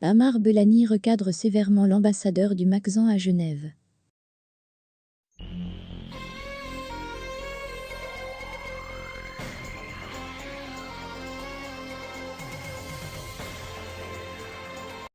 Amar Belani recadre sévèrement l'ambassadeur du Makzan à Genève.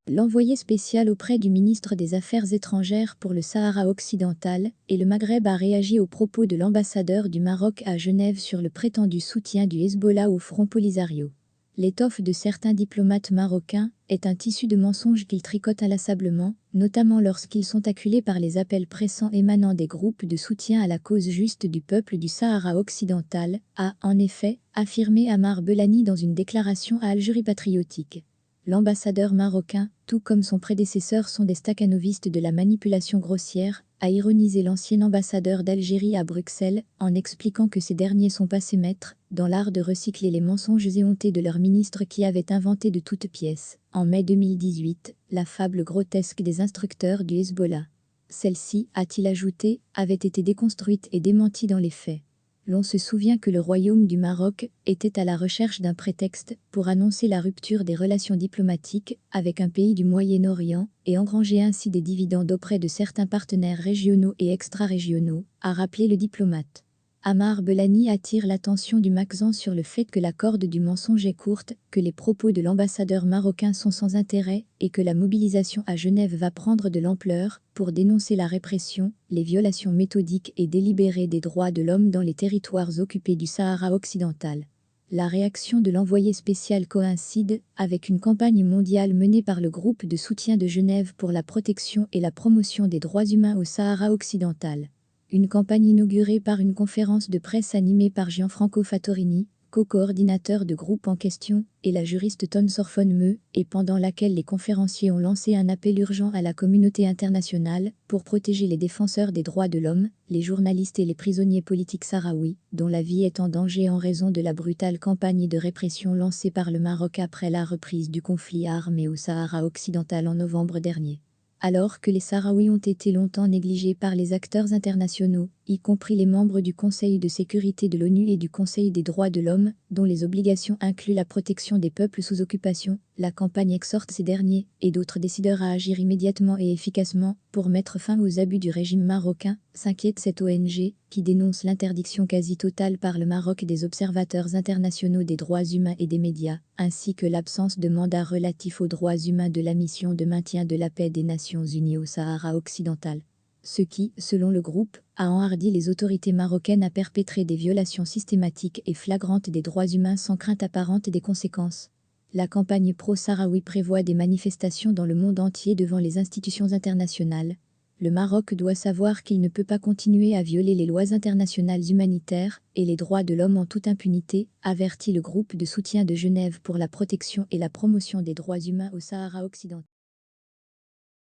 L'envoyé spécial auprès du ministre des Affaires étrangères pour le Sahara occidental et le Maghreb a réagi aux propos de l'ambassadeur du Maroc à Genève sur le prétendu soutien du Hezbollah au Front Polisario. L'étoffe de certains diplomates marocains est un tissu de mensonges qu'ils tricotent inlassablement, notamment lorsqu'ils sont acculés par les appels pressants émanant des groupes de soutien à la cause juste du peuple du Sahara occidental, a, en effet, affirmé Amar Belani dans une déclaration à Algérie patriotique. L'ambassadeur marocain, tout comme son prédécesseur, sont des stakhanovistes de la manipulation grossière, a ironisé l'ancien ambassadeur d'Algérie à Bruxelles, en expliquant que ces derniers sont passés maîtres dans l'art de recycler les mensonges éhontés de leur ministre qui avait inventé de toutes pièces, en mai 2018, la fable grotesque des instructeurs du Hezbollah. Celle-ci, a-t-il ajouté, avait été déconstruite et démentie dans les faits. L'on se souvient que le royaume du Maroc était à la recherche d'un prétexte pour annoncer la rupture des relations diplomatiques avec un pays du Moyen-Orient et engranger ainsi des dividendes auprès de certains partenaires régionaux et extra-régionaux, a rappelé le diplomate. Amar Belani attire l'attention du Makzan sur le fait que la corde du mensonge est courte, que les propos de l'ambassadeur marocain sont sans intérêt et que la mobilisation à Genève va prendre de l'ampleur pour dénoncer la répression, les violations méthodiques et délibérées des droits de l'homme dans les territoires occupés du Sahara occidental. La réaction de l'envoyé spécial coïncide avec une campagne mondiale menée par le groupe de soutien de Genève pour la protection et la promotion des droits humains au Sahara occidental. Une campagne inaugurée par une conférence de presse animée par Gianfranco Fattorini, co-coordinateur de groupe en question, et la juriste Ton Sorfon-Meu, et pendant laquelle les conférenciers ont lancé un appel urgent à la communauté internationale pour protéger les défenseurs des droits de l'homme, les journalistes et les prisonniers politiques sahraouis, dont la vie est en danger en raison de la brutale campagne de répression lancée par le Maroc après la reprise du conflit armé au Sahara occidental en novembre dernier. Alors que les Sahraouis ont été longtemps négligés par les acteurs internationaux, y compris les membres du Conseil de sécurité de l'ONU et du Conseil des droits de l'homme, dont les obligations incluent la protection des peuples sous occupation, la campagne exhorte ces derniers et d'autres décideurs à agir immédiatement et efficacement pour mettre fin aux abus du régime marocain, s'inquiète cette ONG, qui dénonce l'interdiction quasi totale par le Maroc des observateurs internationaux des droits humains et des médias, ainsi que l'absence de mandat relatif aux droits humains de la mission de maintien de la paix des Nations Unies au Sahara occidental. Ce qui, selon le groupe, a enhardi les autorités marocaines à perpétrer des violations systématiques et flagrantes des droits humains sans crainte apparente des conséquences. La campagne pro-sahraoui prévoit des manifestations dans le monde entier devant les institutions internationales. Le Maroc doit savoir qu'il ne peut pas continuer à violer les lois internationales humanitaires et les droits de l'homme en toute impunité, avertit le groupe de soutien de Genève pour la protection et la promotion des droits humains au Sahara occidental.